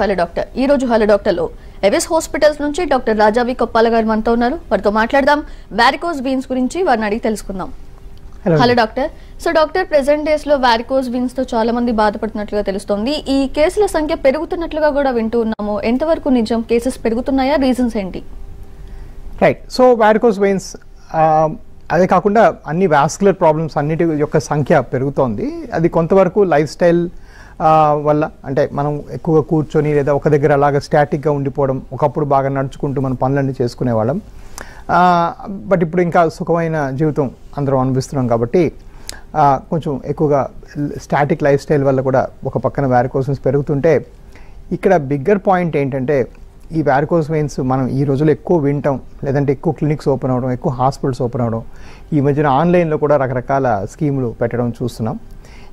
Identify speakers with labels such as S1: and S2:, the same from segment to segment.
S1: Hello doctor. ఈ రోజు hello doctor లో ఎవిస్ హాస్పిటల్స్ నుంచి డాక్టర్ రాజావి కొప్పాల గారు మనతో ఉన్నారు. వారితో మాట్లాడదాం. వారికోస్ వీన్స్ గురించి వారిని అడిగి తెలుసుకుందాం. Hello doctor. So doctor, present days లో వారికోస్ వీన్స్ తో చాలా మంది బాధపడుతున్నట్లుగా తెలుస్తోంది. ఈ కేసుల సంఖ్య పెరుగుతున్నట్లుగా కూడా వింటూ ఉన్నాము. ఎంతవరకు నిజం? కేసెస్ పెరుగుతున్నాయా? రీజన్స్ ఏంటి?
S2: రైట్. సో వారికోస్ వెయిన్స్ అదే కాకుండా అన్ని వాస్కులర్ ప్రాబ్లమ్స్ అన్నిటి యొక్క సంఖ్య పెరుగుతోంది. అది కొంతవరకు లైఫ్ స్టైల్ వల్ల, అంటే మనం ఎక్కువగా కూర్చొని లేదా ఒక దగ్గర అలాగా స్టాటిక్గా ఉండిపోవడం, ఒకప్పుడు బాగా నడుచుకుంటూ మన పనులన్నీ చేసుకునేవాళ్ళం. బట్ ఇప్పుడు ఇంకా సుఖమైన జీవితం అందరం అనుభవిస్తున్నాం కాబట్టి కొంచెం ఎక్కువగా స్టాటిక్ లైఫ్ స్టైల్ వల్ల కూడా ఒక పక్కన వారికోస్ పెరుగుతుంటే, ఇక్కడ బిగ్గర్ పాయింట్ ఏంటంటే ఈ వారికోస్ వెయిన్స్ మనం ఈ రోజుల్లో ఎక్కువ వింటాం, లేదంటే ఎక్కువ క్లినిక్స్ ఓపెన్ అవ్వడం, ఎక్కువ హాస్పిటల్స్ ఓపెన్ అవ్వడం, ఈ మధ్యన ఆన్లైన్లో కూడా రకరకాల స్కీములు పెట్టడం చూస్తున్నాం.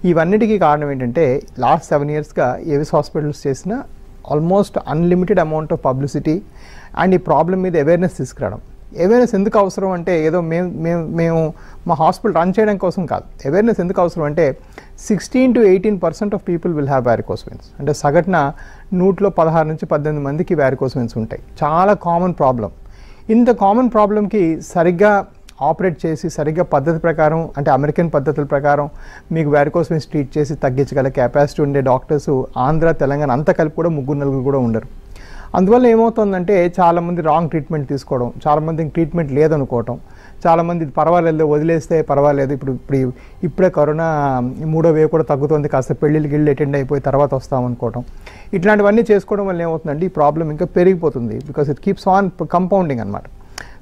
S2: ఇవన్నిటికీ కారణం ఏంటంటే లాస్ట్ 7 yearsగా ఎవిస్ హాస్పిటల్స్ చేసిన almost unlimited amount of publicity and ఈ ప్రాబ్లం మీద అవేర్నెస్ తీసుకురావడం. అవేర్నెస్ ఎందుకు అవసరం అంటే ఏదో మేము మా హాస్పిటల్ రన్ చేయడం కోసం కాదు. అవేర్నెస్ ఎందుకు అవసరం అంటే 16 to 18% of people will have varicose veins. అంటే సగటున 116 నుంచి 18 మందికి వారికోస్ వెయిన్స్ ఉంటాయి. చాలా కామన్ ప్రాబ్లం. ఇంత కామన్ ప్రాబ్లంకి సరిగ్గా ఆపరేట్ చేసి సరిగ్గా పద్ధతి ప్రకారం, అంటే అమెరికన్ పద్ధతుల ప్రకారం మీకు వారికోస్ వెయిన్స్ ట్రీట్ చేసి తగ్గించగల కెపాసిటీ ఉండే డాక్టర్స్ ఆంధ్ర, తెలంగాణ అంతా కలిపి కూడా 3-4 కూడా ఉండరు. అందువల్ల ఏమవుతుందంటే చాలామంది రాంగ్ ట్రీట్మెంట్ తీసుకోవడం, చాలామందికి ట్రీట్మెంట్ లేదనుకోవటం, చాలామంది పర్వాలేదు వదిలేస్తే పర్వాలేదు, ఇప్పుడే కరోనా 3వ వేవ్ కూడా తగ్గుతుంది, కాస్త పెళ్ళిళ్ళు అటెండ్ అయిపోయి తర్వాత వస్తామనుకోవటం, ఇట్లాంటివన్నీ చేసుకోవడం వల్ల ఏమవుతుందంటే ఈ ప్రాబ్లం ఇంకా పెరిగిపోతుంది. Because it keeps on compounding అనమాట.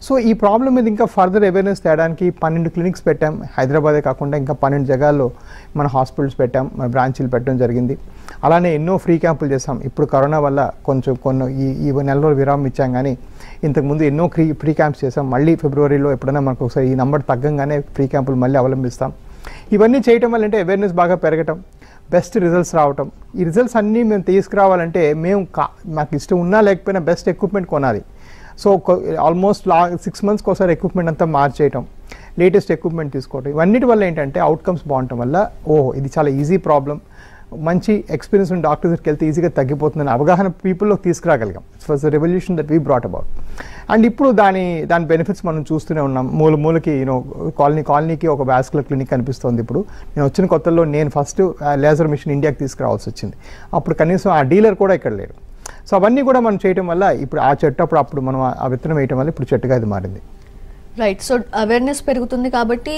S2: సో ఈ ప్రాబ్లం మీద ఇంకా ఫర్దర్ అవేర్నెస్ తేయడానికి 12 క్లినిక్స్ పెట్టాం. హైదరాబాదే కాకుండా ఇంకా 12 జగాల్లో మన హాస్పిటల్స్ పెట్టాం, మన బ్రాంచీలు పెట్టడం జరిగింది. అలానే ఎన్నో ఫ్రీ క్యాంపులు చేసాం. ఇప్పుడు కరోనా వల్ల కొన్ని ఈ నెల రోజులు విరామం ఇచ్చాం, కానీ ఇంతకుముందు ఎన్నో ఫ్రీ క్యాంప్స్ చేసాం. మళ్ళీ ఫిబ్రవరిలో ఎప్పుడైనా మనకు ఒకసారి ఈ నంబర్ తగ్గంగానే ఫ్రీ క్యాంపులు మళ్ళీ అవలంబిస్తాం. ఇవన్నీ చేయటం వల్ల అంటే అవేర్నెస్ బాగా పెరగటం, బెస్ట్ రిజల్ట్స్ రావటం. ఈ రిజల్ట్స్ అన్నీ మేము తీసుకురావాలంటే మాకు ఇష్టం ఉన్నా లేకపోయినా బెస్ట్ ఎక్విప్మెంట్ కొనాలి. సో ఆల్మోస్ట్ 6 monthsకి ఒకసారి ఎక్విప్మెంట్ అంతా మార్చేయటం, లేటెస్ట్ ఎక్విప్మెంట్ తీసుకోవటం, ఇవన్నిటి వల్ల ఏంటంటే అవుట్కమ్స్ బాగుండటం వల్ల ఇది చాలా ఈజీ ప్రాబ్లం, మంచి ఎక్స్పీరియన్స్ ఉన్న డాక్టర్ దగ్గరికి వెళ్తే ఈజీగా తగ్గిపోతుందని అవగాహన పీపుల్లోకి తీసుకురాగలిగాం. It's was the revolution that we brought about. And ఇప్పుడు దాని బెనిఫిట్స్ మనం చూస్తూనే ఉన్నాం. మూలకి కాలనీకి ఒక వాస్కులర్ క్లినిక్ కనిపిస్తుంది. ఇప్పుడు నేను వచ్చిన కొత్తల్లో నేను ఫస్ట్ లేజర్ మిషన్ ఇండియాకి తీసుకురావాల్సి వచ్చింది. అప్పుడు కనీసం ఆ డీలర్ కూడా ఇక్కడ లేరు. సో అవన్నీ కూడా మనం చేయటం వల్ల ఇప్పుడు ఆ చెట్టు అప్పుడు మనం ఆ విత్తనం వేయటం వల్ల ఇప్పుడు చెట్టుగా అది మారింది.
S1: రైట్. సో అవేర్నెస్ పెరుగుతుంది కాబట్టి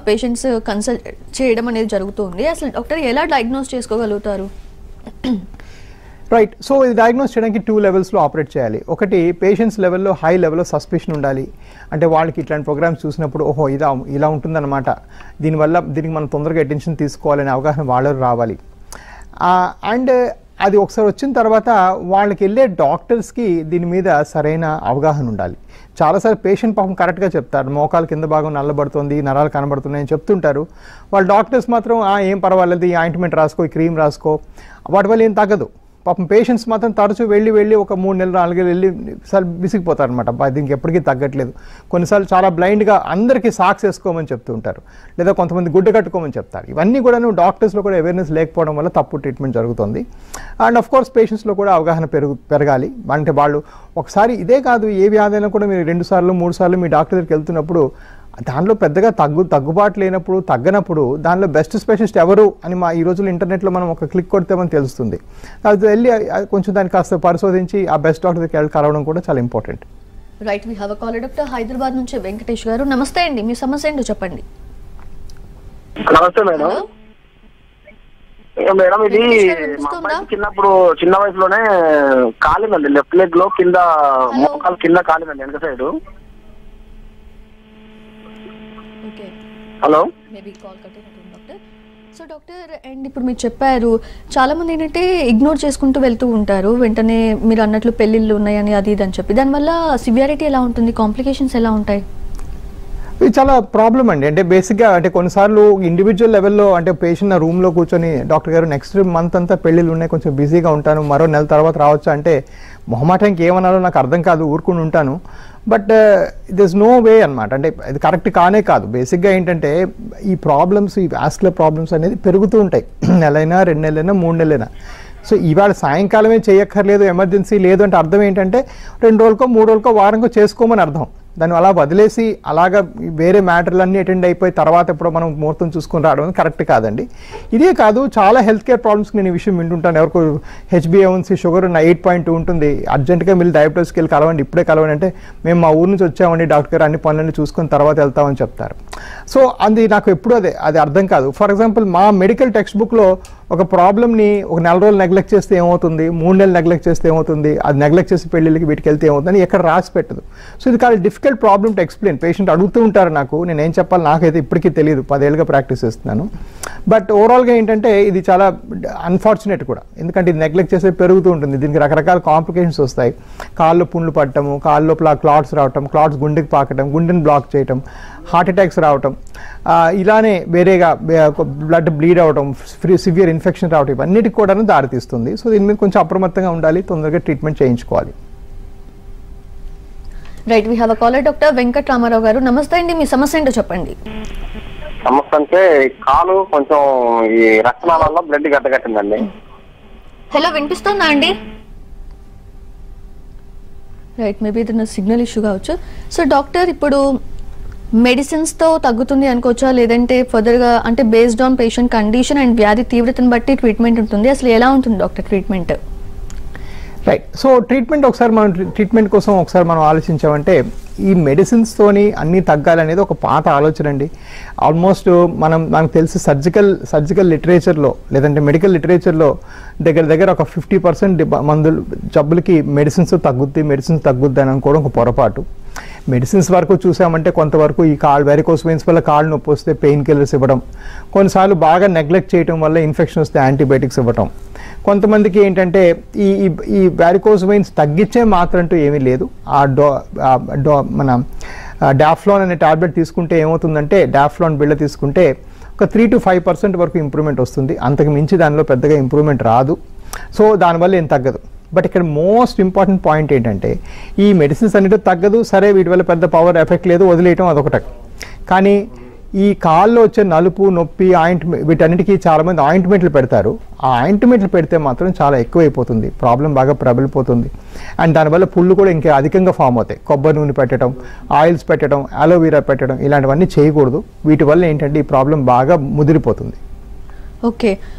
S1: పేషెంట్స్ కన్సల్ట్ చేయడం అనేది జరుగుతుంది. అసలు డాక్టర్ ఎలా డయాగ్నోస్ చేసుకోగలుగుతారు?
S2: రైట్. సో ఇది డయాగ్నోస్ చేయడానికి 2 levelsలో ఆపరేట్ చేయాలి. ఒకటి పేషెంట్స్ లెవెల్లో, హై లెవెల్లో సస్పిషన్ ఉండాలి. అంటే వాళ్ళకి ఇట్లాంటి ప్రోగ్రామ్స్ చూసినప్పుడు ఇలా ఉంటుందన్నమాట, దీనికి మనం తొందరగా అటెన్షన్ తీసుకోవాలనే అవగాహన వాళ్ళు రావాలి. అండ్ అది ఒకసారి వచ్చిన తర్వాత వాళ్ళకి వెళ్ళే డాక్టర్స్కి దీని మీద సరైన అవగాహన ఉండాలి. చాలాసార్లు పేషెంట్ పాపం కరెక్ట్గా చెప్తారు, మోకాలు కింద భాగం నల్లబడుతుంది, నరాలు కనబడుతున్నాయని చెప్తుంటారు. వాళ్ళ డాక్టర్స్ మాత్రం ఏం పర్వాలేదు, ఈ ఆయింట్మెంట్ రాసుకో, ఈ క్రీమ్ రాసుకో, వాటి వల్ల ఏం తగ్గదు. పాపం పేషెంట్స్ మాత్రం తరచూ వెళ్ళి ఒక 3 నెలలు 4 నెలలు వెళ్ళి విసిగిపోతారు అనమాట. దీనికి ఎప్పటికీ తగ్గట్లేదు. కొన్నిసార్లు చాలా బ్లైండ్గా అందరికీ సాక్స్ వేసుకోమని చెప్తూ ఉంటారు, లేదా కొంతమంది గుడ్డ కట్టుకోమని చెప్తారు. ఇవన్నీ కూడా డాక్టర్స్లో కూడా అవేర్నెస్ లేకపోవడం వల్ల తప్పు ట్రీట్మెంట్ జరుగుతుంది. అండ్ ఆఫ్ కోర్స్ పేషెంట్స్లో కూడా అవగాహన పెరగాలి. అంటే వాళ్ళు ఒకసారి ఇదే కాదు, ఏ వ్యాధైనా కూడా మీరు 2 సార్లు 3 సార్లు మీ డాక్టర్ దగ్గరికి వెళ్తున్నప్పుడు దానిలో పెద్దగా తగ్గుబాటు లేనప్పుడు, తగ్గనప్పుడు దానిలో బెస్ట్ స్పెషలిస్ట్ ఎవరు అని ఈ రోజుల్లో ఇంటర్నెట్లో మనం ఒక క్లిక్ కొడితే మనకు తెలుస్తుంది. అది వెళ్ళి కొంచెం దాన్ని కాస్త పరిశోధించి ఆ బెస్ట్ డాక్టర్ దగ్గరికి కలవడం కూడా చాలా important.
S1: Right. We have a caller doctor Hyderabad నుంచి వెంకటేష్ గారు. నమస్తే అండి, మీ సమస్య ఏంటో చెప్పండి.
S3: నమస్తే మేడం. మేడం ఇది చిన్నప్పుడు చిన్న వయసులోనే కాలిందండి, లెఫ్ట్ లెగ్ లో కింద మోకాలు కింద కాలిందండి, వెనక side. Hello.
S1: So doctor, and ఇప్పుడు మీరు చెప్పారు చాలా మంది ఏంటంటే ఇగ్నోర్ చేసుకుంటూ వెళ్తూ ఉంటారు, వెంటనే మీరు అన్నట్లు పెళ్ళిళ్ళు ఉన్నాయని అది ఇది అని చెప్పి, దానివల్ల సివియారిటీ ఎలా ఉంటుంది, కాంప్లికేషన్స్ ఎలా ఉంటాయి?
S2: ఇది చాలా ప్రాబ్లం అండి. అంటే బేసిక్గా అంటే కొన్నిసార్లు ఇండివిజువల్ లెవెల్లో అంటే పేషెంట్ రూమ్లో కూర్చొని డాక్టర్ గారు నెక్స్ట్ మంత్ అంతా పెళ్ళిళ్ళు ఉన్నాయి, కొంచెం బిజీగా ఉంటాను, మరో నెల తర్వాత రావచ్చు అంటే మొహమాటానికి ఏమన్నారో నాకు అర్థం కాదు, ఊరుకుని ఉంటాను. బట్ దిస్ నో వే అనమాట. అంటే ఇది కరెక్ట్ కానే కాదు. బేసిక్గా ఏంటంటే ఈ ప్రాబ్లమ్స్, ఈ వాస్కులర్ ప్రాబ్లమ్స్ అనేది పెరుగుతూ ఉంటాయి, నెలైనా 2 నెలలైనా 3 నెలలైనా. సో ఇవాళ సాయంకాలమే చేయక్కర్లేదు, ఎమర్జెన్సీ లేదు అంటే అర్థం ఏంటంటే 2 రోజులకో 3 రోజులకో వారంకో చేసుకోమని అర్థం. దాన్ని అలా వదిలేసి అలాగా వేరే మ్యాటర్లన్నీ అటెండ్ అయిపోయి తర్వాత ఎప్పుడో మనం ముహూర్తం చూసుకొని రావడం కరెక్ట్ కాదండి. ఇదే కాదు, చాలా హెల్త్ కేర్ ప్రాబ్లమ్స్కి నేను ఈ విషయం వింటుంటాను. ఎవరికో HbA1c షుగర్ 8.2 ఉంటుంది, అర్జెంటుగా మీరు డయాబెటీస్కి వెళ్ళి కలవండి, ఇప్పుడే కలవండి అంటే మేము మా ఊరు నుంచి వచ్చామండి డాక్టర్ గారు, అన్ని పనులన్నీ చూసుకొని తర్వాత వెళ్తామని చెప్తారు. సో అది నాకు ఎప్పుడు అది అర్థం కాదు. ఫర్ ఎగ్జాంపుల్ మా మెడికల్ టెక్స్ట్ బుక్లో ఒక ప్రాబ్లమ్ని ఒక 4 రోజులు నెగ్లెక్ట్ చేస్తే ఏమవుతుంది, 3 నెలలు నెగ్లెక్ట్ చేస్తే ఏమవుతుంది, అది నెగ్లెక్ట్ చేసి పెళ్ళిళ్ళకి వీటికి వెళ్తే ఏమవుతుందని ఎక్కడ రాసి పెట్టదు. సో ఇది చాలా difficult problem to explain. Patient అడుగుతూ ఉంటారు నాకు, నేను ఏం చెప్పాలి నాకైతే ఇప్పటికీ తెలియదు, 10 ఏళ్ళుగా ప్రాక్టీస్ చేస్తున్నాను. బట్ ఓవరాల్గా ఏంటంటే ఇది చాలా అన్ఫార్చునేట్ కూడా, ఎందుకంటే ఇది నెగ్లెక్ట్ చేస్తే పెరుగుతూ ఉంటుంది. దీనికి రకరకాల కాంప్లికేషన్స్ వస్తాయి. కాళ్ళు పుండ్లు పట్టడము, కాళ్ళ లోపల క్లాట్స్ రావటం, క్లాట్స్ గుండెకి పాకటం, గుండెని బ్లాక్ చేయటం, హార్ట్ అటాక్స్ రావటం, ఇలానే వేరేగా బ్లడ్ బ్లీడ్ అవటం, సివియర్ ఇన్ఫెక్షన్ రావటం, ఇవన్నిటికి కూడా దారితీస్తుంది. సో దీని మీద కొంచెం అప్రమత్తంగా ఉండాలి, తొందరగా ట్రీట్మెంట్ చేయించుకోవాలి.
S1: Right, we have a caller. Doctor Venkata Ramarao గారు, నమస్తే అండి, మీ సమస్య ఏంటో చెప్పండి.
S3: సమస్య అంటే కాలు కొంచెం ఈ రక్తనాళాల్లో బ్లడ్ గడ్డగట్టిందండి.
S1: హలో, వినిపిస్తుందా అండి? రైట్, మేబీ ఇది సిగ్నల్ ఇష్యూ కావచ్చు. సో డాక్టర్, ఇప్పుడు మెడిసిన్స్తో తగ్గుతుంది అనుకోవచ్చా, లేదంటే ఫర్దర్గా అంటే based on patient condition and వ్యాధి తీవ్రతను బట్టి ట్రీట్మెంట్ ఉంటుంది, అసలు ఎలా ఉంటుంది doctor treatment?
S2: Right, so treatment treatment కోసం ఒకసారి మనం ఆలోచించామంటే ఈ మెడిసిన్స్తోని అన్నీ తగ్గాలనేది ఒక పాత ఆలోచన అండి. ఆల్మోస్ట్ మనకు తెలిసి సర్జికల్ లిటరేచర్లో లేదంటే మెడికల్ లిటరేచర్లో దగ్గర ఒక 50% మందులు జబ్బులకి మెడిసిన్స్ తగ్గుద్ది అని అనుకోవడం ఒక పొరపాటు. మెడిసిన్స్ వరకు చూసామంటే కొంతవరకు ఈ వెరికోస్ వెయిన్స్ వల్ల కాళ్ళు నొప్పి వస్తే పెయిన్ కిల్లర్స్ ఇవ్వడం, కొన్నిసార్లు బాగా నెగ్లెక్ట్ చేయడం వల్ల ఇన్ఫెక్షన్ వస్తే యాంటీబయాటిక్స్ ఇవ్వటం, కొంతమందికి ఏంటంటే ఈ వెరికోస్ వెయిన్స్ తగ్గించే మాత్రం అంటూ ఏమీ లేదు. మన డాఫ్లాన్ అనే టాబ్లెట్ తీసుకుంటే ఏమవుతుందంటే, డాఫ్లాన్ బిళ్ళ తీసుకుంటే ఒక 3 to 5% వరకు ఇంప్రూవ్మెంట్ వస్తుంది, అంతకు మించి దానిలో పెద్దగా ఇంప్రూవ్మెంట్ రాదు. సో దానివల్ల ఏం తగ్గదు. బట్ ఇక్కడ మోస్ట్ ఇంపార్టెంట్ పాయింట్ ఏంటంటే ఈ మెడిసిన్స్ అన్నిటి తగ్గదు, సరే వీటి వల్ల పెద్ద పవర్ ఎఫెక్ట్ లేదు, వదిలేయటం అదొకట. కానీ ఈ కాల్లో వచ్చే నలుపు నొప్పి వీటన్నిటికీ చాలామంది ఆయింట్మెంట్లు పెడతారు. ఆ ఆయింట్మెంట్లు పెడితే మాత్రం చాలా ఎక్కువైపోతుంది, ప్రాబ్లం బాగా ప్రబలిపోతుంది. అండ్ దానివల్ల పుళ్ళు కూడా ఇంకా అధికంగా ఫామ్ అవుతాయి. కొబ్బరి నూనె పెట్టడం, ఆయిల్స్ పెట్టడం, అలోవీరా పెట్టడం, ఇలాంటివన్నీ చేయకూడదు. వీటి వల్ల ఏంటంటే ఈ ప్రాబ్లం బాగా ముదిరిపోతుంది.
S1: ఓకే,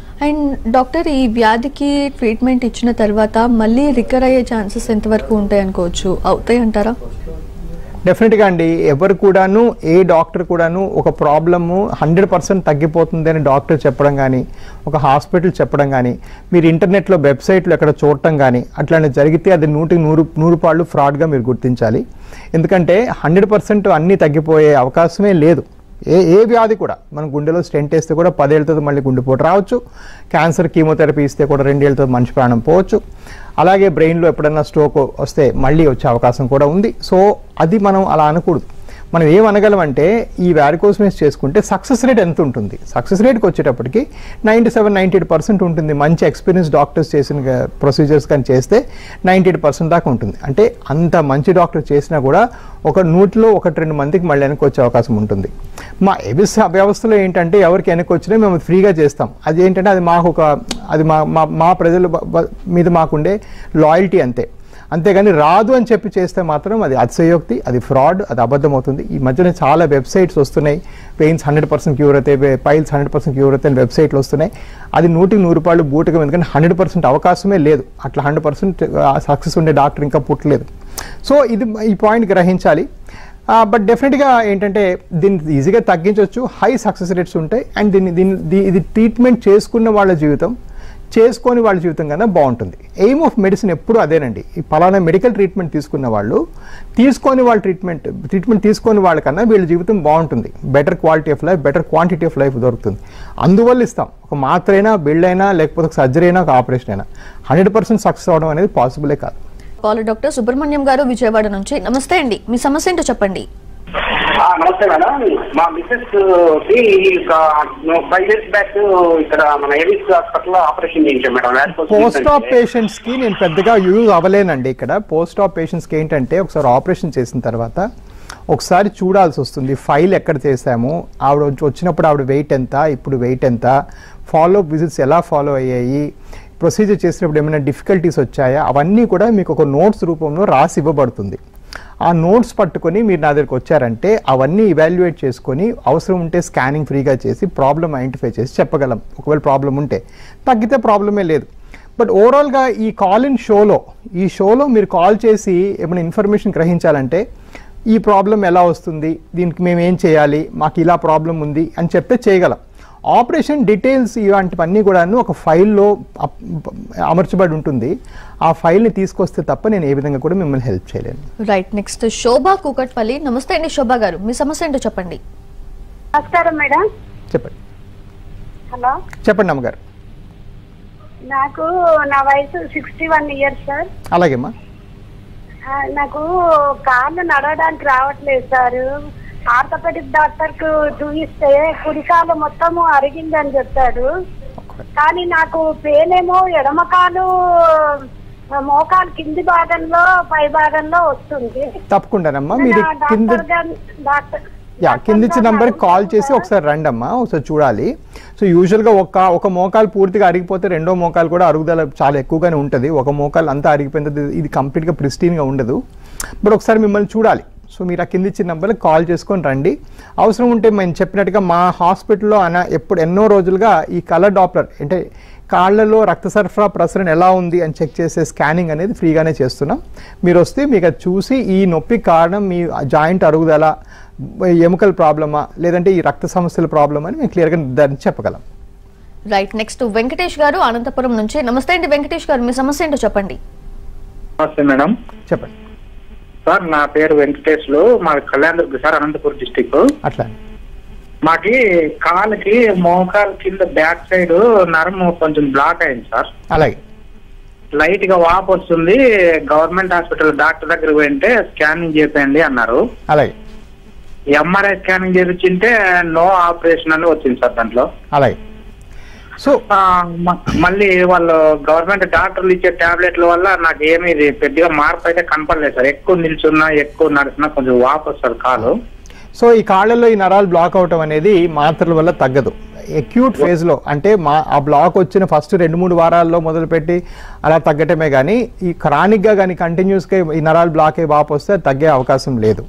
S1: అండ్ డాక్టర్, ఈ వ్యాధికి ట్రీట్మెంట్ ఇచ్చిన తర్వాత మళ్ళీ రికవర్ అయ్యే ఛాన్సెస్ ఎంతవరకు ఉంటాయి అనుకోవచ్చు, అవుతాయి అంటారా?
S2: డెఫినెట్గా అండి. ఎవరు కూడాను, ఏ డాక్టర్ కూడాను ఒక ప్రాబ్లము 100% తగ్గిపోతుంది అని డాక్టర్ చెప్పడం కానీ, ఒక హాస్పిటల్ చెప్పడం కానీ, మీరు ఇంటర్నెట్లో వెబ్సైట్లో ఎక్కడ చూడటం కానీ అట్లాంటివి జరిగితే అది 100 పాళ్ళు ఫ్రాడ్గా మీరు గుర్తించాలి. ఎందుకంటే 100% అన్నీ తగ్గిపోయే అవకాశమే లేదు. ఏ వ్యాధి కూడా, మనం గుండెలో స్టెంట్ వేస్తే కూడా 10 ఏళ్ళతో మళ్ళీ గుండెపోటు రావచ్చు, క్యాన్సర్ కీమోథెరపీ ఇస్తే కూడా 2 ఏళ్ళతో మనిషి ప్రాణం పోవచ్చు, అలాగే బ్రెయిన్లో ఎప్పుడైనా స్ట్రోక్ వస్తే మళ్ళీ వచ్చే అవకాశం కూడా ఉంది. సో అది మనం అలా అనకూడదు. మనం ఏమనగలమంటే ఈ వారికోస్ వెయిన్స్ చేసుకుంటే సక్సెస్ రేట్ ఎంత ఉంటుంది, సక్సెస్ రేట్కి వచ్చేటప్పటికి 97-98% ఉంటుంది. మంచి ఎక్స్పీరియన్స్ డాక్టర్స్ చేసిన ప్రొసీజర్స్ కానీ చేస్తే 98% దాకా ఉంటుంది. అంటే అంత మంచి డాక్టర్ చేసినా కూడా ఒక 100లో 1-2 మందికి మళ్ళీ వెనక్కి వచ్చే అవకాశం ఉంటుంది. మా ఎబిస్ వ్యవస్థలో ఏంటంటే ఎవరికి వెనక్కి వచ్చినా మేము ఫ్రీగా చేస్తాం. అది ఏంటంటే అది మా ప్రజల మీద మాకుండే లాయల్టీ అంతే. అంతేగాని రాదు అని చెప్పి చేస్తే మాత్రం అది అతిశయోక్తి, అది ఫ్రాడ్, అది అబద్ధం అవుతుంది. ఈ మధ్యన చాలా వెబ్సైట్స్ వస్తున్నాయి, పెయిన్స్ 100% క్యూర్ అవుతాయి, పైల్స్ 100% క్యూర్ అవుతాయి అని వెబ్సైట్లు వస్తున్నాయి. అది 100 పాళ్ళు బూటకం, ఎందుకంటే 100% అవకాశమే లేదు. అట్లా 100% సక్సెస్ ఉండే డాక్టర్ ఇంకా పుట్టలేదు. సో ఈ పాయింట్ గ్రహించాలి. బట్ డెఫినెట్గా ఏంటంటే దీన్ని ఈజీగా తగ్గించవచ్చు, హై సక్సెస్ రేట్స్ ఉంటాయి. అండ్ ఇది ట్రీట్మెంట్ చేసుకున్న వాళ్ళ జీవితం, చేసుకొని వాళ్ళ జీవితం కన్నా బాగుంటుంది. ఎయిమ్ ఆఫ్ మెడిసిన్ ఎప్పుడు అదేనండి. ఈ పలానా మెడికల్ ట్రీట్మెంట్ తీసుకున్న వాళ్ళు ట్రీట్మెంట్ తీసుకొని వాళ్ళకన్నా వీళ్ళ జీవితం బాగుంటుంది, better quality of life, better quantity of life దొరుకుతుంది. అందువల్ల ఇస్తాం. ఒక మాత్ర అయినా, బిల్డ్ అయినా, లేకపోతే ఒక సర్జరీ అయినా, ఒక ఆపరేషన్ అయినా 100% సక్సెస్ అవడం అనేది పాసిబులే కాదు.
S1: కాలర్ డాక్టర్ సుబ్రహ్మణ్యం గారు, విజయవాడ నుంచి. నమస్తే అండి, మీ సమస్య ఏంటో చెప్పండి.
S4: నమస్తే మేడం, మా మిసెస్ 5 years బ్యాక్ ఇక్కడ మన ఎవిస్ హాస్పిటల్ ఆపరేషన్ చేయించాం మేడం.
S2: పోస్ట్ ఆప్ పేషెంట్స్ కి నేను పెద్దగా యూజ్ అవ్వలేనండి. ఇక్కడ పోస్ట్ ఆప్ పేషెంట్స్ కి ఏంటంటే ఒకసారి ఆపరేషన్ చేసిన తర్వాత ఒకసారి చూడాల్సి వస్తుంది, ఫైల్ ఎక్కడ చేసాము, ఆవిడ వచ్చినప్పుడు ఆవిడ వెయిట్ ఎంత, ఇప్పుడు వెయిట్ ఎంత, ఫాలో అప్ విజిట్స్ ఎలా ఫాలో అయ్యాయి, ప్రొసీజర్ చేసినప్పుడు ఏమైనా డిఫికల్టీస్ వచ్చాయా అవన్నీ కూడా మీకు ఒక నోట్స్ రూపంలో రాసి ఇవ్వబడుతుంది. ఆ నోట్స్ పట్టుకొని మీరు నా దగ్గరికి వచ్చారంటే అవన్నీ ఇవాల్యుయేట్ చేసుకొని అవసరం ఉంటే స్కానింగ్ ఫ్రీగా చేసి ప్రాబ్లమ్ ఐడెంటిఫై చేసి చెప్పగలం. ఒకవేళ ప్రాబ్లం ఉంటే, తగ్గితే ప్రాబ్లమే లేదు. బట్ ఓవరాల్గా ఈ ఈ షోలో మీరు కాల్ చేసి ఏమైనా ఇన్ఫర్మేషన్ గ్రహించాలంటే ఈ ప్రాబ్లం ఎలా వస్తుంది, దీనికి మేము ఏం చేయాలి, మాకు ఇలా ప్రాబ్లం ఉంది అని చెప్తే చేయగలం. ఆపరేషన్ డీటెయిల్స్ ఇలాంటివన్నీ కూడాను ఒక ఫైల్లో అమర్చబడి ఉంటుంది. ఆ ఫైల్ని తీసుకొస్తే తప్ప నేను ఏ విధంగా కూడా మిమ్మల్ని హెల్ప్ చేయలేను.
S1: రైట్, నెక్స్ట్ శోభా కూకట్పల్లి. నమస్తే అండి శోభా గారు, మీ సమస్య ఏంటో చెప్పండి.
S5: నమస్కారం మేడం.
S2: చెప్పండి.
S5: హలో,
S2: చెప్పండి అమ్మగారు.
S5: నాకు నా వయసు 61 years సార్.
S2: అలాగేమ్మా.
S5: నాకు కాళ్ళు నడవడానికి రావట్లేదు సార్. ఆర్థోపెడిక్ డాక్టర్ కు చూపిస్తే కుడికాలు మొత్తము అరిగిందని చెప్పాడు. కానీ నాకు పెయిన్ ఏమో ఎడమ కాలు మోకాలు కింది భాగంలో పై భాగంలో వస్తుంది.
S2: తప్పకుండానమ్మా, మీరు కింద ఇచ్చిన నంబర్ కాల్ చేసి ఒకసారి రండి అమ్మా, ఒకసారి చూడాలి. సో యూజువల్గా ఒక మోకాలు పూర్తిగా అరిగిపోతే రెండో మోకాలు కూడా అరుగుదల చాలా ఎక్కువగానే ఉంటుంది. ఒక మోకాలు అంతా అరిగిపోయింది, ఇది కంప్లీట్గా ప్రిస్టీన్గా ఉండదు. బట్ ఒకసారి మిమ్మల్ని చూడాలి. సో మీరు ఆ కింద ఇచ్చిన నెంబర్కి కాల్ చేసుకొని రండి. అవసరం ఉంటే మేము చెప్పినట్టుగా మా హాస్పిటల్లో ఎన్నో రోజులుగా ఈ కలర్ డాప్లర్ అంటే కాళ్ళలో రక్త సరఫరా ప్రసరణ ఎలా ఉంది అని చెక్ చేసే స్కానింగ్ అనేది ఫ్రీగానే చేస్తున్నాం. మీరు వస్తే మీకు అది చూసి ఈ నొప్పి కారణం మీ జాయింట్ అరుగుదల, ఎముకల ప్రాబ్లమా లేదంటే ఈ రక్త సమస్యల ప్రాబ్లమ్ అని మేము క్లియర్గా దాన్ని చెప్పగలం.
S1: రైట్, నెక్స్ట్ వెంకటేష్ గారు అనంతపురం నుంచి. నమస్తే అండి వెంకటేష్ గారు, మీ సమస్య ఏంటో చెప్పండి.
S4: నమస్తే మేడం.
S2: చెప్పండి
S4: సార్. నా పేరు వెంకటేష్లు, మాది కళ్యాణదుర్గ సార్, అనంతపురం డిస్టిక్.
S2: అట్లా
S4: మాకి కాలుకి మోకాలు కింద బ్యాక్ సైడ్ నరము కొంచెం బ్లాక్ అయింది సార్.
S2: అలాగే
S4: లైట్ గా వాపు వస్తుంది. గవర్నమెంట్ హాస్పిటల్ డాక్టర్ దగ్గరికి పోయింటే స్కానింగ్ చేయండి అన్నారు.
S2: అలాగే
S4: ఎంఆర్ఐ స్కానింగ్ చేయించింటే నో ఆపరేషన్ అని వచ్చింది సార్ దాంట్లో.
S2: అలాగే సో
S4: మళ్ళీ వాళ్ళు గవర్నమెంట్ డాక్టర్లు ఇచ్చే టాబ్లెట్ల వల్ల నాకు ఏమి పెద్దగా మార్పు అయితే కనపడలేదు సార్. ఎక్కువ నిల్చున్నా ఎక్కువ నడిచినా కొంచెం వాపు వస్తుంది కాలు.
S2: సో ఈ కాళ్ళలో ఈ నరాలు బ్లాక్ అవటం అనేది మాత్రల వల్ల తగ్గదు. అక్యూట్ ఫేజ్లో అంటే ఆ బ్లాక్ వచ్చిన ఫస్ట్ 2-3 వారాల్లో మొదలుపెట్టి అలా తగ్గటమే కానీ ఈ క్రానిక్గా కానీ కంటిన్యూస్గా ఈ నరాలు బ్లాక్ అయ్యి వాపు వస్తే తగ్గే అవకాశం లేదు.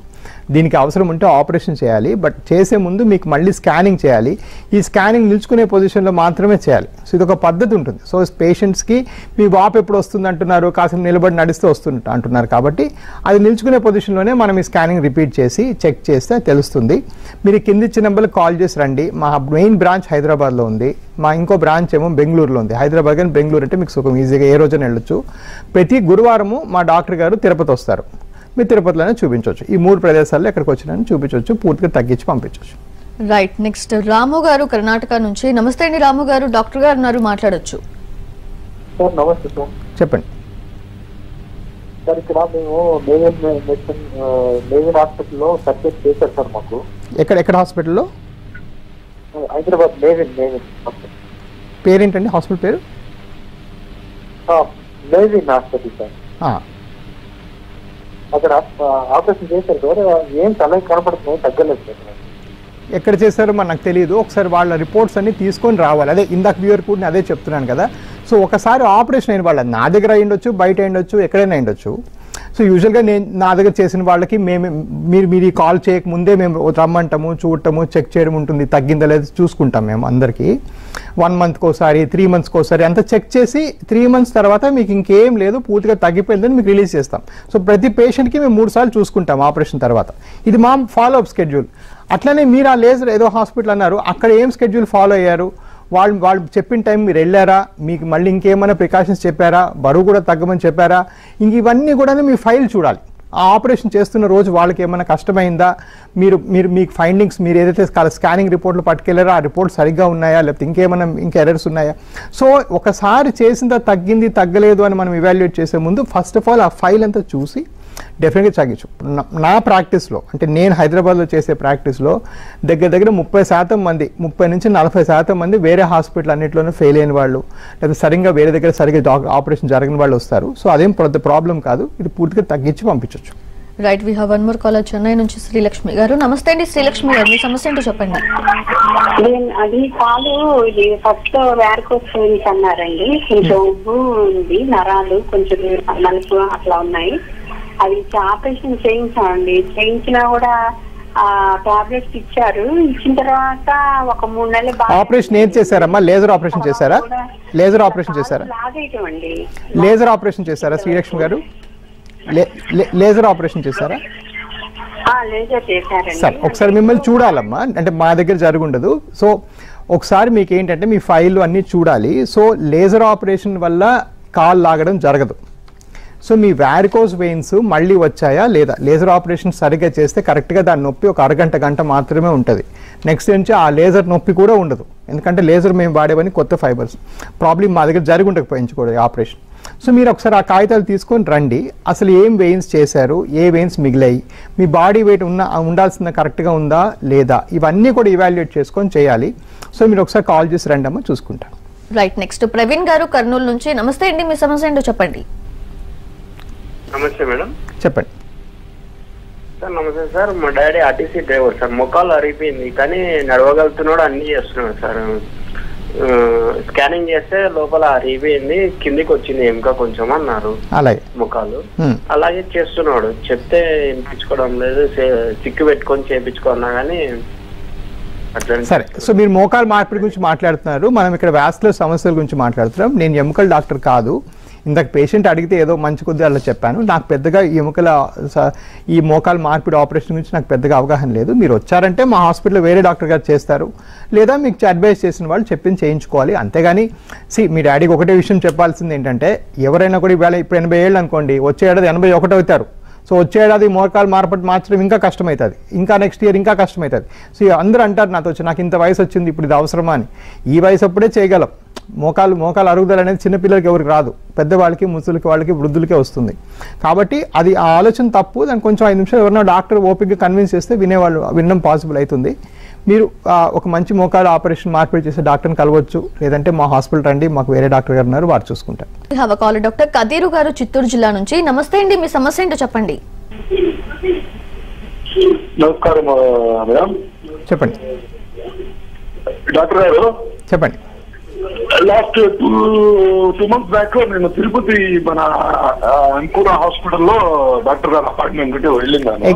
S2: దీనికి అవసరం ఉంటే ఆపరేషన్ చేయాలి. బట్ చేసే ముందు మీకు మళ్ళీ స్కానింగ్ చేయాలి. ఈ స్కానింగ్ నిల్చుకునే పొజిషన్లో మాత్రమే చేయాలి. సో ఇది ఒక పద్ధతి ఉంటుంది. సో పేషెంట్స్కి మీ వాపు ఎప్పుడు వస్తుంది అంటున్నారు, కాసేపు నిలబడి నడిస్తే వస్తుంది అంటున్నారు. కాబట్టి అది నిల్చుకునే పొజిషన్లోనే మనం ఈ స్కానింగ్ రిపీట్ చేసి చెక్ చేస్తే తెలుస్తుంది. మీరు కింద ఇచ్చిన నెంబర్కి కాల్ చేసి రండి. మా మెయిన్ బ్రాంచ్ హైదరాబాద్లో ఉంది, మా ఇంకో బ్రాంచ్ ఏమో బెంగళూరులో ఉంది. హైదరాబాద్ కానీ బెంగళూరు అంటే మీకు సుఖం, ఈజీగా ఏ రోజున వెళ్ళొచ్చు. ప్రతి గురువారము మా డాక్టర్ గారు తిరుపతి వస్తారు. మీరు తిరుపతిలోనే చూపించవచ్చు. ఈ 3 ప్రదేశాల్లో ఎక్కడికి వచ్చినా చూపించవచ్చు, పూర్తిగా తగ్గించి పంపించవచ్చు.
S1: రైట్, నెక్స్ట్ రాము గారు కర్ణాటక నుంచి. నమస్తే అండి రాము గారు, డాక్టర్ గారు ఉన్నారు, మాట్లాడొచ్చు.
S6: సార్ నమస్తే సార్.
S2: చెప్పండి
S6: సార్. ఇక్కడ మేము నేవన్ హాస్పిటల్లో సర్జరీ చేశారు సార్ మాకు.
S2: ఎక్కడ హాస్పిటల్లో?
S6: హైదరాబాద్ నేవన్ హాస్పిటల్.
S2: పేరేంటండి హాస్పిటల్ పేరు?
S6: నేవన్ హాస్పిటల్ సార్. అక్కడ ఆపరేషన్ చేశారు సార్. ఏం తల కనపడుతున్నాయి, తగ్గలేదు సార్.
S2: ఎక్కడ చేశారో మనకు తెలియదు. ఒకసారి వాళ్ళ రిపోర్ట్స్ అన్ని తీసుకొని రావాలి. అదే ఇందాక వ్యూయర్ కూడా అదే చెప్తున్నాను కదా. సో ఒకసారి ఆపరేషన్ అయిన వాళ్ళ నా దగ్గర అయ్యుండొచ్చు, బయట అయ్యుండొచ్చు, ఎక్కడైనా అయ్యుండొచ్చు. సో యూజువల్గా నా దగ్గర చేసిన వాళ్ళకి మీరు ఈ కాల్ చేయకముందే మేము రమ్మంటాము, చూడటము, చెక్ చేయడం ఉంటుంది. తగ్గిందా లేదు చూసుకుంటాం మేము అందరికీ. 1 monthకి ఒకసారి, 3 monthsకి ఒకసారి అంతా చెక్ చేసి 3 months తర్వాత మీకు ఇంకేం లేదు, పూర్తిగా తగ్గిపోయిందని మీకు రిలీజ్ చేస్తాం. సో ప్రతి పేషెంట్కి మేము 3 సార్లు చూసుకుంటాం ఆపరేషన్ తర్వాత. ఇది మా ఫాలోఅప్ స్కెడ్యూల్. అట్లనే మీరు ఆ లేజర్ ఏదో హాస్పిటల్ అన్నారు, అక్కడ ఏం స్కెడ్యూల్ ఫాలో అయ్యారు, వాళ్ళు చెప్పిన టైం మీరు వెళ్ళారా, మీకు మళ్ళీ ఇంకేమైనా ప్రికాషన్స్ చెప్పారా, బరువు కూడా తగ్గమని చెప్పారా, ఇవన్నీ కూడా మీ ఫైల్ చూడాలి. ఆ ఆపరేషన్ చేస్తున్న రోజు వాళ్ళకి ఏమైనా కష్టమైందా, మీకు ఫైండింగ్స్ మీరు ఏదైతే స్కానింగ్ రిపోర్ట్లు పట్టుకెళ్ళారో ఆ రిపోర్ట్ సరిగ్గా ఉన్నాయా, లేకపోతే ఇంకా ఎర్రర్స్ ఉన్నాయా. సో ఒకసారి చేసిందా తగ్గింది తగ్గలేదు అని మనం ఇవాల్యుయేట్ చేసే ముందు ఫస్ట్ ఆఫ్ ఆల్ ఆ ఫైల్ అంతా చూసి డెఫినెట్గా తగ్గించు. నా ప్రాక్టీస్లో అంటే నేను హైదరాబాద్లో చేసే ప్రాక్టీస్లో దగ్గర 30% మంది, 30 నుంచి 40% మంది వేరే హాస్పిటల్ అన్నింటిలోనూ ఫెయిల్ అయిన వాళ్ళు, లేదా సరిగ్గా వేరే దగ్గర సరిగ్గా ఆపరేషన్ జరగని వాళ్ళు వస్తారు. సో అదేం పెద్ద ప్రాబ్లం కాదు, ఇది పూర్తిగా తగ్గించి పంపించవచ్చు.
S1: Right, we have one more caller Chennai నుంచి శ్రీలక్ష్మి గారు. నమస్తే అండి శ్రీలక్ష్మి గారు, మీ సమస్య ఏంటో చెప్పండి.
S5: అది కాలు ఇది ఫస్ట్ వ్యారికోస్ వెయిన్స్ అన్నారండి. కొంచెం ఉబ్బు ఉంది, నరాలు కొంచెం నలుపు అట్లా ఉన్నాయి. అది ఆపరేషన్ చేయించామండి. చేయించినా కూడా టాబ్లెట్స్ ఇచ్చారు. ఇచ్చిన తర్వాత ఒక 3 నెలలు
S2: ఆపరేషన్ ఏం చేశారమ్మా? లేజర్ ఆపరేషన్ చేశారా? లేజర్ ఆపరేషన్ చేశారా? లేజర్ ఆపరేషన్ చేశారా శ్రీలక్ష్మి గారు? లేజర్ ఆపరేషన్ చేశారా? సరే, ఒకసారి మిమ్మల్ని చూడాలమ్మా, అంటే మా దగ్గర జరుగుండదు. సో ఒకసారి మీకు ఏంటంటే మీ ఫైల్ అన్నీ చూడాలి. సో లేజర్ ఆపరేషన్ వల్ల కాలు లాగడం జరగదు. సో మీ వ్యారికోస్ వెయిన్స్ మళ్ళీ వచ్చాయా లేదా? లేజర్ ఆపరేషన్ సరిగ్గా చేస్తే కరెక్ట్గా దాని నొప్పి ఒక గంట మాత్రమే ఉంటుంది. నెక్స్ట్ నుంచి ఆ లేజర్ నొప్పి కూడా ఉండదు, ఎందుకంటే లేజర్ మేము వాడేవని కొత్త ఫైబర్స్. ప్రాబ్లం మా దగ్గర జరిగి ఉండకపోయించుకోవడం ఆపరేషన్. సో మీరు ఒకసారి ఆ కాగితాలు తీసుకొని రండి. అసలు ఏం వెయిన్స్ చేశారు, ఏ వెయిన్స్ మిగిలాయి, మీ బాడీ వెయిట్ ఉండాల్సిన కరెక్ట్గా ఉందా లేదా, ఇవన్నీ కూడా ఇవాల్యుయేట్ చేసుకొని చేయాలి. సో మీరు ఒకసారి కాల్ చేసి రండి అమ్మా, చూసుకుంటాం.
S1: రైట్, నెక్స్ట్ ప్రవీణ్ గారు కర్నూలు నుంచి. నమస్తే అండి, మీ సమస్య ఏంటో చెప్పండి.
S7: నమస్తే మేడం.
S2: చెప్పండి
S7: సార్. నమస్తే సార్, మా డాడీ ఆర్టీసీ డ్రైవర్ సార్. మొక్కలు అరిగిపోయింది కానీ నడవగలుగుతున్నాడు, అన్ని చేస్తున్నాడు సార్. స్కానింగ్ చేస్తే లోపల అరిగిపోయింది, కిందికి వచ్చింది ఎముక కొంచెం అన్నారు ముఖాలు. అలాగే చేస్తున్నాడు, చెప్తే వినిపించుకోవడం లేదు. చిక్కు పెట్టుకొని చేయించుకున్నా కానీ.
S2: సరే, సో మీరు మోకాలు మార్పిడి గురించి మాట్లాడుతున్నారు, మనం ఇక్కడ వాస్కులర్ సమస్యల గురించి మాట్లాడుతున్నాం. నేను ఎముకల డాక్టర్ కాదు. ఇందాక పేషెంట్ అడిగితే ఏదో మంచి కొద్ది అలా చెప్పాను. నాకు పెద్దగా ఈ మోకాలు మార్పిడి ఆపరేషన్ గురించి నాకు పెద్దగా అవగాహన లేదు. మీరు వచ్చారంటే మా హాస్పిటల్లో వేరే డాక్టర్ గారు చేస్తారు, లేదా మీకు అడ్వైస్ చేసిన వాళ్ళు చెప్పింది చేయించుకోవాలి. అంతేగాని మీ డాడీకి ఒకటే విషయం చెప్పాల్సింది ఏంటంటే, ఎవరైనా కూడా ఇవాళ ఇప్పుడు 80 ఏళ్ళు అనుకోండి, వచ్చే ఏడాది 81 అవుతారు. సో వచ్చే ఏడాది మోకాలు మార్చడం ఇంకా కష్టమవుతుంది, ఇంకా నెక్స్ట్ ఇయర్ ఇంకా కష్టమవుతుంది. సో అందరూ అంటారు నాతో వచ్చి, నాకు ఇంత వయసు వచ్చింది, ఇప్పుడు ఇది అవసరమా అని. ఈ వయసు అప్పుడే చేయగలం. మోకాలు అరుగుదల అనేది చిన్నపిల్లలకి ఎవరికి రాదు, పెద్దవాళ్ళకి, ముసలికి, వాళ్ళకి, వృద్ధులకే వస్తుంది. కాబట్టి అది ఆ ఆలోచన తప్పు. దాన్ని కొంచెం 5 నిమిషాలు ఎవరైనా డాక్టర్ ఓపికగా కన్విన్స్ చేస్తే వినడం పాసిబుల్ అవుతుంది. మీరు ఒక మంచి మోకాలు ఆపరేషన్ మార్పిడి చేసే డాక్టర్ని కలవచ్చు, లేదంటే మా హాస్పిటల్ రండి, మాకు వేరే డాక్టర్ గారు ఉన్నారు, వారు చూసుకుంటారు.
S1: డాక్టర్ కదీరు గారు చిత్తూరు జిల్లా నుంచి. నమస్తే అండి, మీ సమస్య ఏంటో చెప్పండి.
S6: నమస్కారం మేడం.
S2: చెప్పండి
S6: డాక్టర్ గారు.
S2: చెప్పండి.
S6: లాస్ట్ 2 months బ్యాక్ నేను తిరుపతి మన అంకుర హాస్పిటల్లో డాక్టర్ గారు అపాయింట్మెంట్ వెళ్ళిందాను.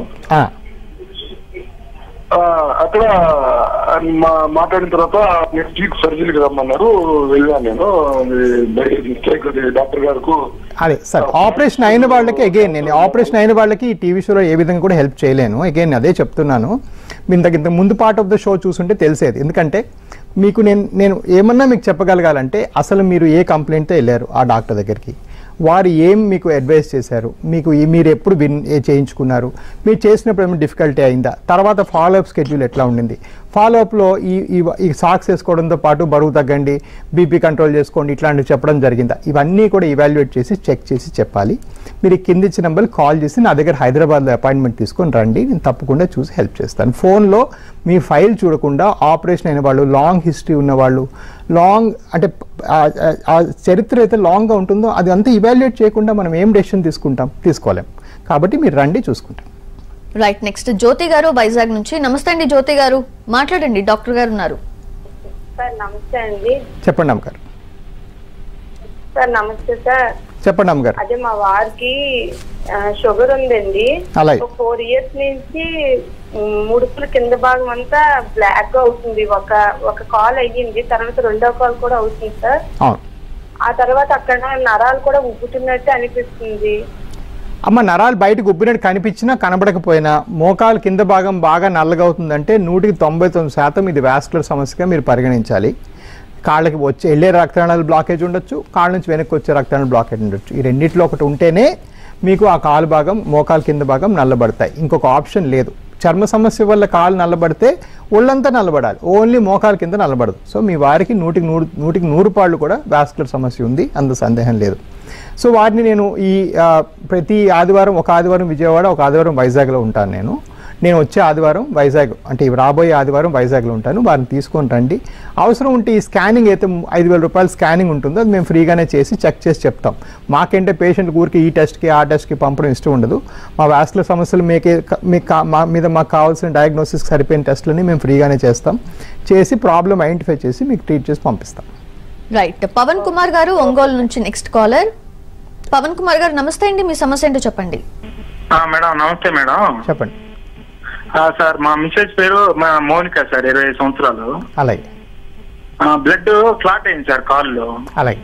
S6: అక్కడ మాట్లాడిన తర్వాత నెక్స్ట్ వీక్ సర్జరీకి రమ్మన్నారు. వెళ్ళాను నేను. డాక్టర్ గారు
S2: అదే సార్, ఆపరేషన్ అయిన వాళ్ళకి అగైన్ నేను ఆపరేషన్ అయిన వాళ్ళకి ఈ టీవీ షోలో ఏ విధంగా కూడా హెల్ప్ చేయలేను. అగైన్ అదే చెప్తున్నాను. మీరు ఇంత ముందు పార్ట్ ఆఫ్ ద షో చూసుంటే తెలిసేది. ఎందుకంటే మీకు నేను ఏమన్నా మీకు చెప్పగలగాలంటే, అసలు మీరు ఏ కంప్లైంట్తో వెళ్ళారు ఆ డాక్టర్ దగ్గరికి, వారు ఏం మీకు అడ్వైస్ చేశారు, మీరు ఎప్పుడు చేయించుకున్నారు, మీరు చేసినప్పుడు ఏమైనా డిఫికల్టీ అయిందా, తర్వాత ఫాలోఅప్ స్కెడ్యూల్ ఎట్లా ఉండింది, ఫాలోఅప్లో ఈ సాక్స్ వేసుకోవడంతో పాటు బరువు తగ్గండి, బీపీ కంట్రోల్ చేసుకోండి, ఇట్లాంటివి చెప్పడం జరిగిందా, ఇవన్నీ కూడా ఇవాల్యుయేట్ చేసి చెక్ చేసి చెప్పాలి. మీరు కింది ఇచ్చిన నెంబర్ కాల్ చేసి నా దగ్గర హైదరాబాద్లో అపాయింట్మెంట్ తీసుకొని రండి, నేను తప్పకుండా చూసి హెల్ప్ చేస్తాను. ఫోన్లో మీ ఫైల్ చూడకుండా ఆపరేషన్ అయిన వాళ్ళు, లాంగ్ హిస్టరీ ఉన్నవాళ్ళు, అంటే ఆ చరిత్ర అయితే లాంగ్గా ఉంటుందో అది అంతా ఇవాల్యుయేట్ చేయకుండా మనం ఏం డెసిషన్ తీసుకోలేం. కాబట్టి మీరు రండి, చూసుకుంటాం.
S1: రైట్, నెక్స్ట్ జ్యోతి గారు వైజాగ్ నుంచి. నమస్తే అండి జ్యోతి గారు, మాట్లాడండి, డాక్టర్ గారు ఉన్నారు.
S5: సార్ నమస్తే అండి.
S2: చెప్పండి అమ్మగారు.
S5: సార్ నమస్తే సార్.
S2: చెప్పండి అమ్మగారు.
S5: అదే మా వారికి షుగర్ ఉందండి. 4 years నుంచి ముడుపుల కింద భాగం అంతా బ్లాక్ గా అవుతుంది. ఒక కాల్ అయ్యింది, తర్వాత 2వ కాల్ కూడా అవుతుంది సార్. ఆ తర్వాత అక్కడ నరాలు కూడా ఉబ్బుతున్నట్టు అనిపిస్తుంది.
S2: అమ్మ, నరాలు బయటకు ఉబ్బినట్టు కనిపించినా కనబడకపోయినా మోకాలు కింద భాగం బాగా నల్లగా అవుతుందంటే 99% ఇది వాస్కులర్ సమస్యగా మీరు పరిగణించాలి. కాళ్ళకి వెళ్ళే రక్తనాళాలు బ్లాకేజ్ ఉండొచ్చు, కాళ్ళ నుంచి వెనక్కి వచ్చే రక్తనాళాలు బ్లాకేజ్ ఉండొచ్చు. ఈ రెండిట్లో ఒకటి ఉంటేనే మీకు ఆ కాలు భాగం, మోకాలు కింద భాగం నల్లబడతాయి. ఇంకొక ఆప్షన్ లేదు. చర్మ సమస్య వల్ల కాలు నల్లబడితే ఒళ్ళంతా నల్లబడాలి, ఓన్లీ మోకాలు కింద నల్లబడదు. సో మీ వారికి 100% పాళ్ళు కూడా వాస్కులర్ సమస్య ఉంది, అంత సందేహం లేదు. సో వారిని నేను ప్రతి ఆదివారం, ఒక ఆదివారం విజయవాడ, ఒక ఆదివారం వైజాగ్లో ఉంటాను. నేను వచ్చే ఆదివారం వైజాగ్, అంటే రాబోయే ఆదివారం వైజాగ్లో ఉంటాను, వారిని తీసుకొని రండి. అవసరం ఉంటే ఈ స్కానింగ్ అయితే 5,000 రూపాయలు స్కానింగ్ ఉంటుందో అది మేము ఫ్రీగానే చేసి చెక్ చేసి చెప్తాం. మాకంటే పేషెంట్ ఊరికి ఈ టెస్ట్కి ఆ టెస్ట్కి పంపడం ఇష్టం ఉండదు. మా వాస్కులర్ సమస్యలు మా మీద మాకు కావాల్సిన డయాగ్నోసిస్కి సరిపోయిన టెస్టులని మేము ఫ్రీగానే చేస్తాం, చేసి ప్రాబ్లం ఐడెంటిఫై చేసి మీకు ట్రీట్ చేసి పంపిస్తాం.
S1: రైట్. పవన్ కుమార్ గారు ఒంగోలు నుంచి నెక్స్ట్ కాలర్. పవన్ కుమార్ గారు నమస్తే అండి, మీ సమస్య ఏంటో చెప్పండి.
S4: మేడం నమస్తే మేడం.
S2: చెప్పండి
S4: సార్. మా మిసెస్ పేరు మౌనిక సార్, 20 సంవత్సరాలు.
S2: అలాగే.
S4: బ్లడ్ క్లాట్ అయింది సార్ కాల్లో.
S2: అలాగే.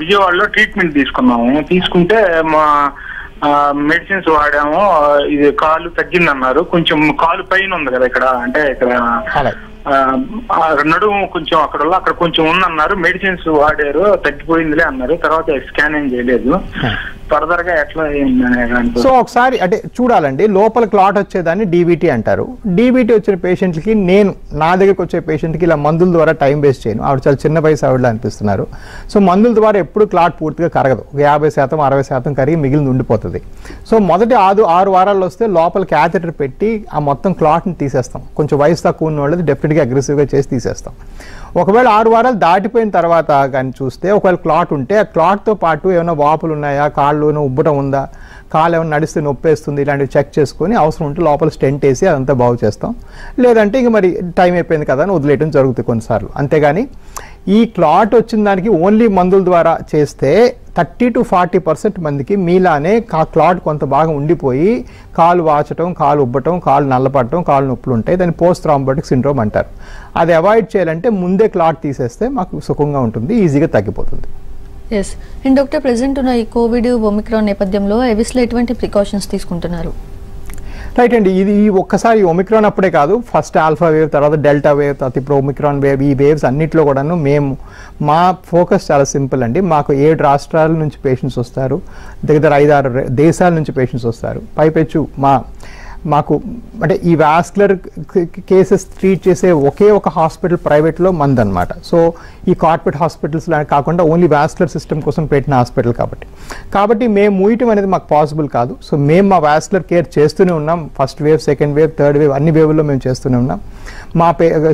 S4: విజయవాడలో ట్రీట్మెంట్ తీసుకున్నాము. తీసుకుంటే మా మెడిసిన్స్ వాడాము, ఇది కాలు తగ్గిందన్నారు. కొంచెం కాలు పైన ఉంది కదా ఇక్కడ, అంటే ఇక్కడ నడుము కొంచెం అక్కడ కొంచెం ఉందన్నారు. మెడిసిన్స్ వాడారు, తగ్గిపోయిందిలే అన్నారు. తర్వాత స్కానింగ్ చేయలేదు. ఫర్దర్ గా ఎట్లా.
S2: సో ఒకసారి అంటే చూడాలండి, లోపల క్లాట్ వచ్చేదాన్ని డీబీటీ అంటారు. డీబీటీ వచ్చిన పేషెంట్లకి నేను నా దగ్గరికి వచ్చే పేషెంట్కి ఇలా మందుల ద్వారా టైం వేస్ట్ చేయను. ఆవిడ చాలా చిన్న వయసు ఆవిడలా అనిపిస్తున్నారు. సో మందుల ద్వారా ఎప్పుడు క్లాట్ పూర్తిగా కరగదు. 50%, 60% కరిగి మిగిలింది ఉండిపోతుంది. సో మొదటి 6 వారాల్లో వస్తే లోపల క్యాథెటర్ పెట్టి ఆ మొత్తం క్లాట్ని తీసేస్తాం. కొంచెం వయసు తక్కువ ఉన్న వాళ్ళది డెఫినెట్గా అగ్రెసివ్గా చేసి తీసేస్తాం. ఒకవేళ 6 వారాలు దాటిపోయిన తర్వాత కానీ చూస్తే ఒకవేళ క్లాట్ ఉంటే ఆ క్లాట్తో పాటు ఏమైనా వాపులు ఉన్నాయా, కాళ్ళు ఉబ్బటం ఉందా, కాలు ఏమైనా నడిస్తే నొప్పేస్తుంది, ఇలాంటివి చెక్ చేసుకొని అవసరం ఉంటే లోపల స్టెంట్ వేసి అదంతా బాగు చేస్తాం. లేదంటే ఇంక మరి టైం అయిపోయింది కదా అని వదిలేయడం జరుగుతుంది కొన్నిసార్లు. అంతేగాని ఈ క్లాట్ వచ్చిన దానికి ఓన్లీ మందుల ద్వారా చేస్తే 30 to 40% మందికి మీలానే క్లాట్ కొంత బాగా ఉండిపోయి కాలు వాచటం, కాలు ఉబ్బటం, కాలు నల్లపడటం, కాలు నొప్పులు ఉంటాయి. దాన్ని పోస్ట్ థ్రాంబోటిక్ సిండ్రోమ్ అంటారు. అది అవాయిడ్ చేయాలంటే ముందే క్లాట్ తీసేస్తే మాకు సుఖంగా ఉంటుంది, ఈజీగా తగ్గిపోతుంది.
S1: ఎస్. అండ్ డాక్టర్, ప్రెసెంట్ ఉన్న ఈ కోవిడ్ ఒమిక్రాన్ నేపథ్యంలో ఎవిస్లో ఎటువంటి ప్రికాషన్స్ తీసుకుంటున్నారు?
S2: రైట్ అండి. ఇది ఒక్కసారి ఒమిక్రాన్ అప్పుడే కాదు, ఫస్ట్ ఆల్ఫా వేవ్, తర్వాత డెల్టా వేవ్, తర్వాత ఇప్పుడు ఒమిక్రాన్ వేవ్, ఈ వేవ్స్ అన్నింటిలో కూడాను మా ఫోకస్ చాలా సింపుల్ అండి. మాకు 7 రాష్ట్రాల నుంచి పేషెంట్స్ వస్తారు, దగ్గర 5-6 దేశాల నుంచి పేషెంట్స్ వస్తారు. పైపెచ్చు మాకు అంటే ఈ వాస్కులర్ కేసెస్ ట్రీట్ చేసే ఒకే ఒక హాస్పిటల్ ప్రైవేట్లో మందనమాట. సో ఈ కార్పొరేట్ హాస్పిటల్స్ కాకుండా ఓన్లీ వాస్కులర్ సిస్టమ్ కోసం పెట్టిన హాస్పిటల్ కాబట్టి మేము మూయటం అనేది మాకు పాసిబుల్ కాదు. సో మేము మా వాస్కులర్ కేర్ చేస్తూనే ఉన్నాం. First wave, second wave, third wave అన్ని వేవ్లో మేము చేస్తూనే ఉన్నాం. మా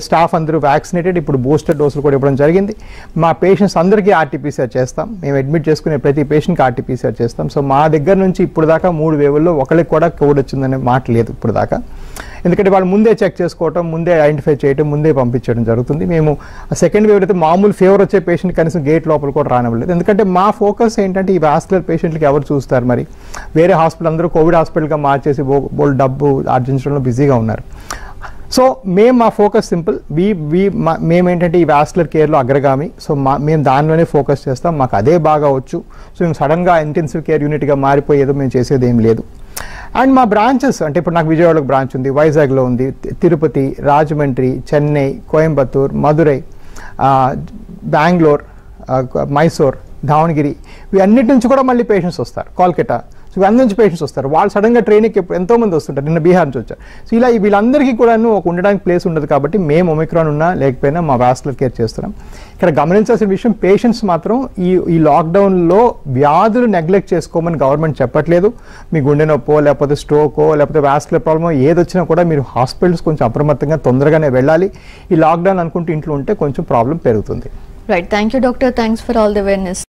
S2: స్టాఫ్ అందరూ వ్యాక్సినేటెడ్, ఇప్పుడు బూస్టర్ డోసులు కూడా ఇవ్వడం జరిగింది. మా పేషెంట్స్ అందరికీ ఆర్టీపీసీఆర్ చేస్తాం. మేము అడ్మిట్ చేసుకునే ప్రతి పేషెంట్కి ఆర్టీపీసీఆర్ చేస్తాం. సో మా దగ్గర నుంచి ఇప్పుడు దాకా 3 వేవుల్లో ఒకరికి కూడా కోవిడ్ వచ్చిందనే మాట లేదు ఇప్పుడు దాకా. ఎందుకంటే వాళ్ళు ముందే చెక్ చేసుకోవటం, ముందే ఐడెంటిఫై చేయడం, ముందే పంపించడం జరుగుతుంది. మేము సెకండ్ వేవ్ అయితే మామూలు ఫీవర్ వచ్చే పేషెంట్ కనీసం గేట్ లోపల కూడా రానివ్వలేదు. ఎందుకంటే మా ఫోకస్ ఏంటంటే ఈ వాస్కులర్ పేషెంట్లకి ఎవరు చూస్తారు, మరి వేరే హాస్పిటల్ అందరూ కోవిడ్ హాస్పిటల్గా మార్చేసి బోల్ డబ్బు ఆర్జించడంలో బిజీగా ఉన్నారు. సో మా ఫోకస్ సింపుల్. మేమేంటంటే ఈ వాస్కులర్ కేర్లో అగ్రగామి. సో మేము దానిలోనే ఫోకస్ చేస్తాం, మాకు అదే బాగా వచ్చు. సో మేము సడన్గా ఇంటెన్సివ్ కేర్ యూనిట్గా మారిపోయేదో మేము చేసేది ఏం లేదు. అండ్ మా బ్రాంచెస్ అంటే ఇప్పుడు నాకు విజయవాడలో బ్రాంచ్ ఉంది, వైజాగ్లో ఉంది, తిరుపతి, రాజమండ్రి, చెన్నై, కోయంబత్తూర్, మదురై, బెంగళూరు, మైసూర్, దావణగిరి, ఇవన్నిటి నుంచి కూడా మళ్ళీ పేషెంట్స్ వస్తారు. కోల్కతా, సో ఇవన్నీ నుంచి పేషెంట్స్ వస్తారు. వాళ్ళు సడన్గా ట్రైనింగ్కి ఎంతోమంది వస్తుంటారు. నిన్న బీహార్ నుంచి వచ్చారు. సో ఇలా వీళ్ళందరికీ కూడా ఒక ఉండడానికి ప్లేస్ ఉండదు. కాబట్టి మేము ఒమిక్రాన్ ఉన్నా లేకపోయినా మా వాస్కులర్ కేర్ చేస్తున్నాం. ఇక్కడ గమనించాల్సిన విషయం, పేషెంట్స్ మాత్రం ఈ లాక్డౌన్లో వ్యాధులు నెగ్లెక్ట్ చేసుకోమని గవర్నమెంట్ చెప్పట్లేదు. మీ గుండె నొప్పో, లేకపోతే స్ట్రోకో, లేకపోతే వాస్కులర్ ప్రాబ్లమో ఏదొచ్చినా కూడా మీరు హాస్పిటల్స్ కొంచెం అప్రమత్తంగా తొందరగానే వెళ్ళాలి. ఈ లాక్డౌన్ అనుకుంటూ ఇంట్లో ఉంటే కొంచెం ప్రాబ్లం పెరుగుతుంది.
S1: Right. Thank you doctor. Thanks for all the awareness.